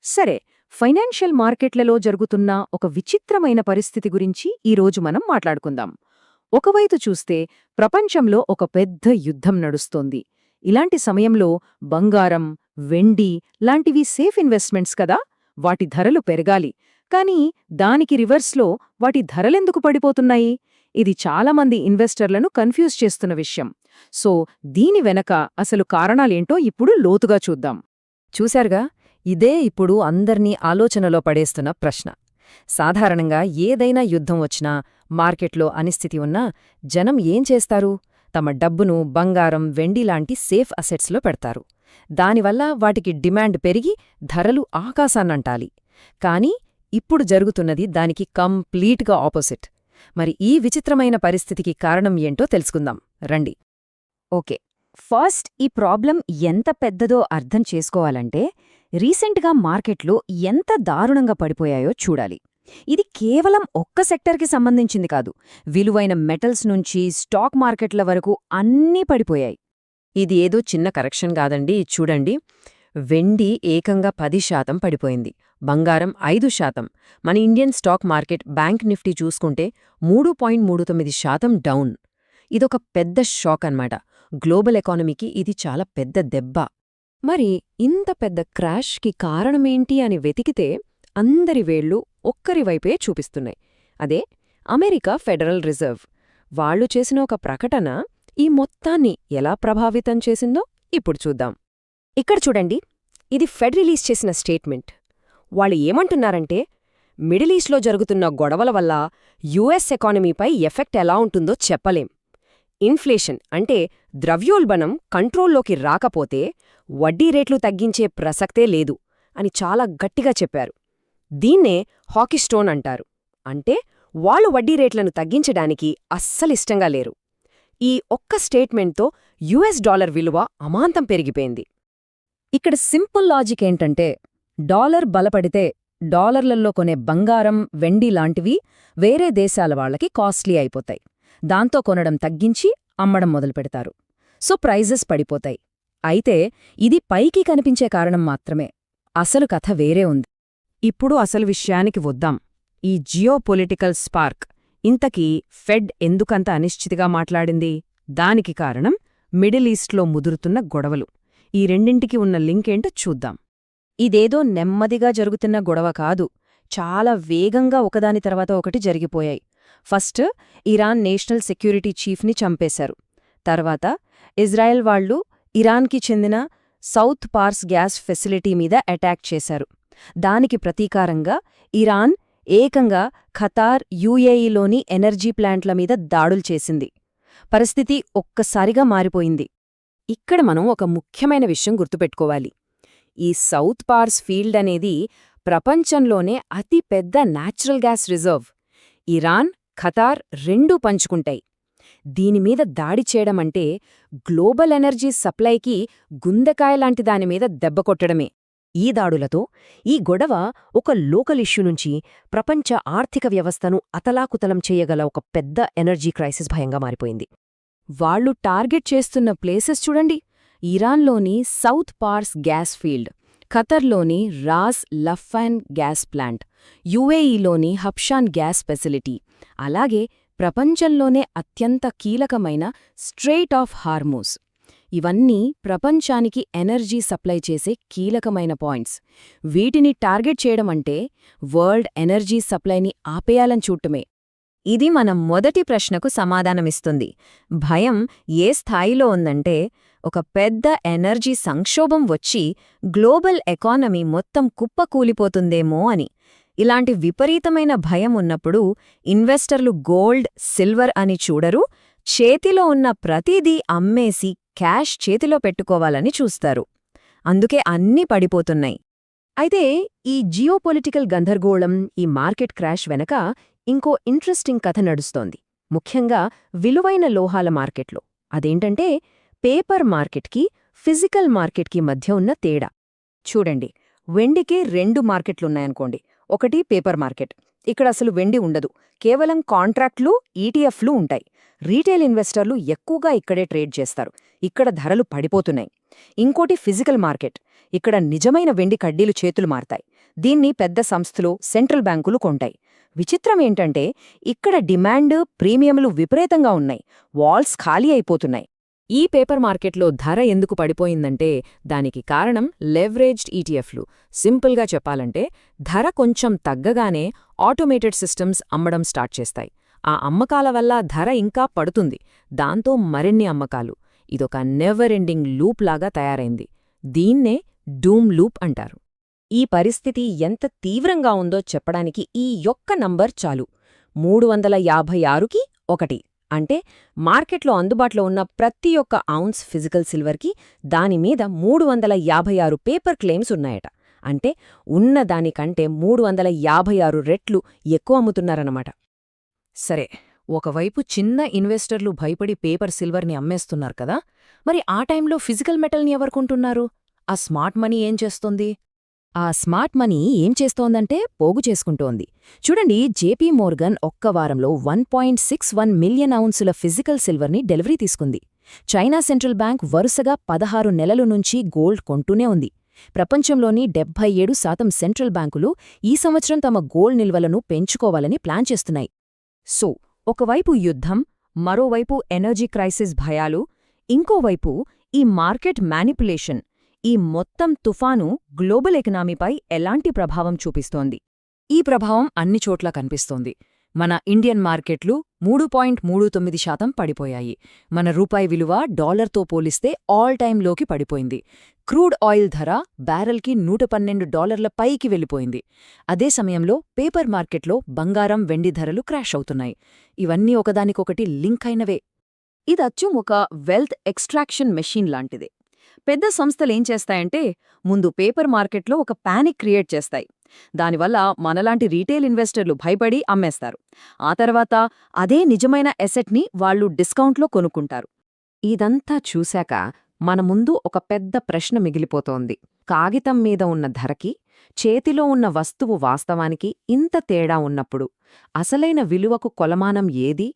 సరే, ఫైనాన్షియల్ మార్కెట్లలో జరుగుతున్న ఒక విచిత్రమైన పరిస్థితి గురించి ఈరోజు మనం మాట్లాడుకుందాం. ఒకవైపు చూస్తే ప్రపంచంలో ఒక పెద్ద యుద్ధం నడుస్తోంది. ఇలాంటి సమయంలో బంగారం, వెండి లాంటివి సేఫ్ ఇన్వెస్ట్మెంట్స్ కదా, వాటి ధరలు పెరగాలి. కానీ దానికి రివర్స్లో వాటి ధరలెందుకు పడిపోతున్నాయి? ఇది చాలామంది ఇన్వెస్టర్లను కన్ఫ్యూజ్ చేస్తున్న విషయం. సో దీని వెనక అసలు కారణాలేంటో ఇప్పుడు లోతుగా చూద్దాం. చూశారుగా, ఇదే ఇప్పుడు అందర్నీ ఆలోచనలో పడేస్తున్న ప్రశ్న. సాధారణంగా ఏదైనా యుద్ధం వచ్చినా, మార్కెట్లో అనిస్థితి ఉన్నా జనం ఏం చేస్తారు? తమ డబ్బును బంగారం, వెండి లాంటి సేఫ్ అసెట్స్లో పెడతారు. దానివల్ల వాటికి డిమాండ్ పెరిగి ధరలు ఆకాశాన్నంటాలి. కానీ ఇప్పుడు జరుగుతున్నది దానికి కంప్లీట్గా ఆపోజిట్. మరి ఈ విచిత్రమైన పరిస్థితికి కారణం ఏంటో తెలుసుకుందాం రండి. ఓకే, ఫస్ట్ ఈ ప్రాబ్లం ఎంత పెద్దదో అర్థం చేసుకోవాలంటే రీసెంట్గా మార్కెట్లో ఎంత దారుణంగా పడిపోయాయో చూడాలి. ఇది కేవలం ఒక్క సెక్టర్కి సంబంధించింది కాదు. విలువైన మెటల్స్ నుంచి స్టాక్ మార్కెట్ల వరకు అన్నీ పడిపోయాయి. ఇది ఏదో చిన్న కరెక్షన్ కాదండి. చూడండి, వెండి ఏకంగా 10% పడిపోయింది, బంగారం 5%. మన Indian stock market bank Nifty చూసుకుంటే 3.39% డౌన్. ఇదొక పెద్ద షాక్ అన్నమాట. గ్లోబల్ ఎకానమీకి ఇది చాలా పెద్ద దెబ్బ. మరి ఇంత పెద్ద క్రాష్కి కారణమేంటి అని వెతికితే అందరి వేళ్లు ఒక్కరివైపే చూపిస్తున్నాయి. అదే అమెరికా ఫెడరల్ రిజర్వ్. వాళ్లు చేసిన ఒక ప్రకటన ఈ మొత్తాన్ని ఎలా ప్రభావితం చేసిందో ఇప్పుడు చూద్దాం. ఇక్కడ చూడండి, ఇది ఫెడ్ రిలీజ్ చేసిన స్టేట్మెంట్. వాళ్ళు ఏమంటున్నారంటే, మిడిల్ ఈస్ట్లో జరుగుతున్న గొడవల వల్ల యుఎస్ ఎకానమీపై ఎఫెక్ట్ ఎలా ఉంటుందో చెప్పలేం. ఇన్ఫ్లేషన్ అంటే ద్రవ్యోల్బణం కంట్రోల్లోకి రాకపోతే వడ్డీ రేట్లు తగ్గించే ప్రసక్తే లేదు అని చాలా గట్టిగా చెప్పారు. దీన్నే హాకీ స్టోన్ అంటారు. అంటే వాళ్ళు వడ్డీ రేట్లను తగ్గించడానికి అస్సలిష్టంగా లేరు. ఈ ఒక్క స్టేట్మెంట్తో యుఎస్ డాలర్ విలువ అమాంతం పెరిగిపోయింది. ఇక్కడ సింపుల్ లాజిక్ ఏంటంటే, డాలర్ బలపడితే డాలర్లలో కొనే బంగారం, వెండి లాంటివి వేరే దేశాల వాళ్లకి కాస్ట్లీ అయిపోతాయి. దాంతో కొనడం తగ్గించి అమ్మడం మొదలుపెడతారు. సో ప్రైజెస్ పడిపోతాయి. అయితే ఇది పైకి కనిపించే కారణం మాత్రమే. అసలు కథ వేరే ఉంది. ఇప్పుడు అసలు విషయానికి వద్దాం. ఈ జియోపొలిటికల్ స్పార్క్, ఇంతకీ ఫెడ్ ఎందుకంత అనిశ్చితిగా మాట్లాడింది? దానికి కారణం మిడిల్ ఈస్ట్లో ముదురుతున్న గొడవలు. ఈ రెండింటికి ఉన్న లింకేంటో చూద్దాం. ఇదేదో నెమ్మదిగా జరుగుతున్న గొడవ కాదు. చాలా వేగంగా ఒకదాని తర్వాత ఒకటి జరిగిపోయాయి. ఫస్ట్ ఇరాన్ నేషనల్ సెక్యూరిటీ చీఫ్ని చంపేశారు. తర్వాత ఇజ్రాయెల్ వాళ్లు ఇరాన్కి చెందిన సౌత్ పార్స్ గ్యాస్ ఫెసిలిటీ మీద అటాక్ చేశారు. దానికి ప్రతీకారంగా ఇరాన్ ఏకంగా ఖతార్, యుఏఈలోని ఎనర్జీ ప్లాంట్ల మీద దాడులు చేసింది. పరిస్థితి ఒక్కసారిగా మారిపోయింది. ఇక్కడ మనం ఒక ముఖ్యమైన విషయం గుర్తుపెట్టుకోవాలి. ఈ సౌత్ పార్స్ ఫీల్డ్ అనేది ప్రపంచంలోనే అతి పెద్ద natural gas reserve. Iran, Qatar రెండూ పంచుకుంటాయి. దీనిమీద దాడి చేయడమంటే గ్లోబల్ ఎనర్జీ సప్లైకి గుందెకాయలాంటి దానిమీద దెబ్బకొట్టడమే. ఈ దాడులతో ఈ గొడవ ఒక లోకల్ ఇష్యూ నుంచి ప్రపంచ ఆర్థిక వ్యవస్థను అతలాకుతలం చేయగల ఒక పెద్ద ఎనర్జీ క్రైసిస్ భయంగా మారిపోయింది. వాళ్లు టార్గెట్ చేస్తున్న ప్లేసెస్ చూడండి. ఇరాన్లోని సౌత్ పార్స్ గ్యాస్ ఫీల్డ్, ఖతర్లోని రాస్ లఫాన్ గ్యాస్ ప్లాంట్, యుఏఈలోని హబ్షాన్ గ్యాస్ ఫెసిలిటీ, అలాగే ప్రపంచంలోనే అత్యంత కీలకమైన స్ట్రెయిట్ ఆఫ్ హార్మూజ్. ఇవన్నీ ప్రపంచానికి ఎనర్జీ సప్లై చేసే కీలకమైన పాయింట్స్. వీటిని టార్గెట్ చేయడమంటే వరల్డ్ ఎనర్జీ సప్లైని ఆపేయాలని చూడటమే. ఇది మన మొదటి ప్రశ్నకు సమాధానమిస్తుంది. భయం ఏ స్థాయిలో ఉందంటే, ఒక పెద్ద ఎనర్జీ సంక్షోభం వచ్చి గ్లోబల్ ఎకానమీ మొత్తం కుప్పకూలిపోతుందేమో అని. ఇలాంటి విపరీతమైన భయం ఉన్నప్పుడు ఇన్వెస్టర్లు గోల్డ్, సిల్వర్ అని చూడరు. చేతిలో ఉన్న ప్రతిదీ అమ్మేసి క్యాష్ చేతిలో పెట్టుకోవాలని చూస్తారు. అందుకే అన్నీ పడిపోతున్నాయి. అయితే ఈ జియోపొలిటికల్ గందరగోళం, ఈ మార్కెట్ క్రాష్ వెనక ఇంకో ఇంట్రెస్టింగ్ కథ నడుస్తోంది. ముఖ్యంగా విలువైన లోహాల మార్కెట్లో. అదేంటంటే పేపర్ మార్కెట్కి, ఫిజికల్ మార్కెట్కి మధ్య ఉన్న తేడా. చూడండి, వెండికి రెండు మార్కెట్లున్నాయనుకోండి. ఒకటి పేపర్ మార్కెట్. ఇక్కడ అసలు వెండి ఉండదు, కేవలం కాంట్రాక్ట్లు, ఈటీఎఫ్లు ఉంటాయి. రీటైల్ ఇన్వెస్టర్లు ఎక్కువగా ఇక్కడే ట్రేడ్ చేస్తారు. ఇక్కడ ధరలు పడిపోతున్నాయి. ఇంకోటి ఫిజికల్ మార్కెట్. ఇక్కడ నిజమైన వెండి కడ్డీలు చేతులు మారతాయి. దీన్ని పెద్ద సంస్థలు, సెంట్రల్ బ్యాంకులు కొంటాయి. విచిత్రం ఏంటంటే ఇక్కడ డిమాండ్, ప్రీమియంలు విపరీతంగా ఉన్నాయి. వాల్స్ ఖాళీ అయిపోతున్నాయి. ఈ పేపర్ మార్కెట్లో ధర ఎందుకు పడిపోయిందంటే దానికి కారణం లెవరేజ్డ్ ఈటీఎఫ్లు. సింపుల్గా చెప్పాలంటే ధర కొంచెం తగ్గగానే ఆటోమేటెడ్ సిస్టమ్స్ అమ్మడం స్టార్ట్ చేస్తాయి. ఆ అమ్మకాల వల్ల ధర ఇంకా పడుతుంది. దాంతో మరిన్ని అమ్మకాలు. ఇదొక నెవర్ ఎండింగ్ లూప్ లాగా తయారైంది. దీన్నే డూమ్ లూప్ అంటారు. ఈ పరిస్థితి ఎంత తీవ్రంగా ఉందో చెప్పడానికి ఈ యొక్క నంబర్ చాలు. 356కి 1. అంటే మార్కెట్లో అందుబాటులో ఉన్న ప్రతి ఒక్క ఔన్స్ ఫిజికల్ సిల్వర్కి దానిమీద 356 పేపర్ క్లెయిమ్స్ ఉన్నాయట. అంటే ఉన్నదానికంటే 356 రెట్లు ఎక్కువ అమ్ముతున్నారన్నమాట. సరే, ఒకవైపు చిన్న ఇన్వెస్టర్లు భయపడి పేపర్ సిల్వర్ని అమ్మేస్తున్నారు కదా, మరి ఆ టైంలో ఫిజికల్ మెటల్ని ఎవరు కొంటున్నారు? ఆ స్మార్ట్ మనీ ఏం చేస్తోంది? ఆ స్మార్ట్ మనీ ఏం చేస్తోందంటే పోగు చేసుకుంటోంది. చూడండి, జేపీ మోర్గన్ ఒక్క వారంలో 1.61 మిలియన్ ఔన్సుల ఫిజికల్ సిల్వర్ని డెలివరీ తీసుకుంది. చైనా సెంట్రల్ బ్యాంక్ వరుసగా 16 నెలల నుంచి గోల్డ్ కొంటూనే ఉంది. ప్రపంచంలోని 77% సెంట్రల్ బ్యాంకులు ఈ సంవత్సరం తమ గోల్డ్ నిల్వలను పెంచుకోవాలని ప్లాన్ చేస్తున్నాయి. సో, ఒకవైపు యుద్ధం, మరోవైపు ఎనర్జీ క్రైసిస్ భయాలు, ఇంకోవైపు ఈ మార్కెట్ మ్యానిపులేషన్. ఈ మొత్తం తుఫాను గ్లోబల్ ఎకనామీపై ఎలాంటి ప్రభావం చూపిస్తోంది? ఈ ప్రభావం అన్ని చోట్ల కనిపిస్తోంది. మన ఇండియన్ మార్కెట్లు 3.39% పడిపోయాయి. మన రూపాయి విలువ డాలర్తో పోలిస్తే ఆల్ టైమ్ లోకి పడిపోయింది. క్రూడ్ ఆయిల్ ధర బ్యారెల్కి $112 పైకి వెళ్ళిపోయింది. అదే సమయంలో పేపర్ మార్కెట్లో బంగారం, వెండి ధరలు క్రాష్ అవుతున్నాయి. ఇవన్నీ ఒకదానికొకటి లింక్ అయినవే. ఇదచ్చం ఒక వెల్త్ ఎక్స్ట్రాక్షన్ మెషీన్ లాంటిదే. పెద్ద సంస్థలేం చేస్తాయంటే ముందు పేపర్ మార్కెట్లో ఒక పానిక్ క్రియేట్ చేస్తాయి. దానివల్ల మనలాంటి రీటైల్ ఇన్వెస్టర్లు భయపడి అమ్మేస్తారు. ఆ తర్వాత అదే నిజమైన ఎసెట్ని వాళ్లు డిస్కౌంట్లో కొనుక్కుంటారు. ఇదంతా చూశాక మన ముందు ఒక పెద్ద ప్రశ్న మిగిలిపోతోంది. కాగితం మీద ఉన్న ధరకి, చేతిలో ఉన్న వస్తువు వాస్తవానికి ఇంత తేడా ఉన్నప్పుడు అసలైన విలువకు కొలమానం ఏది?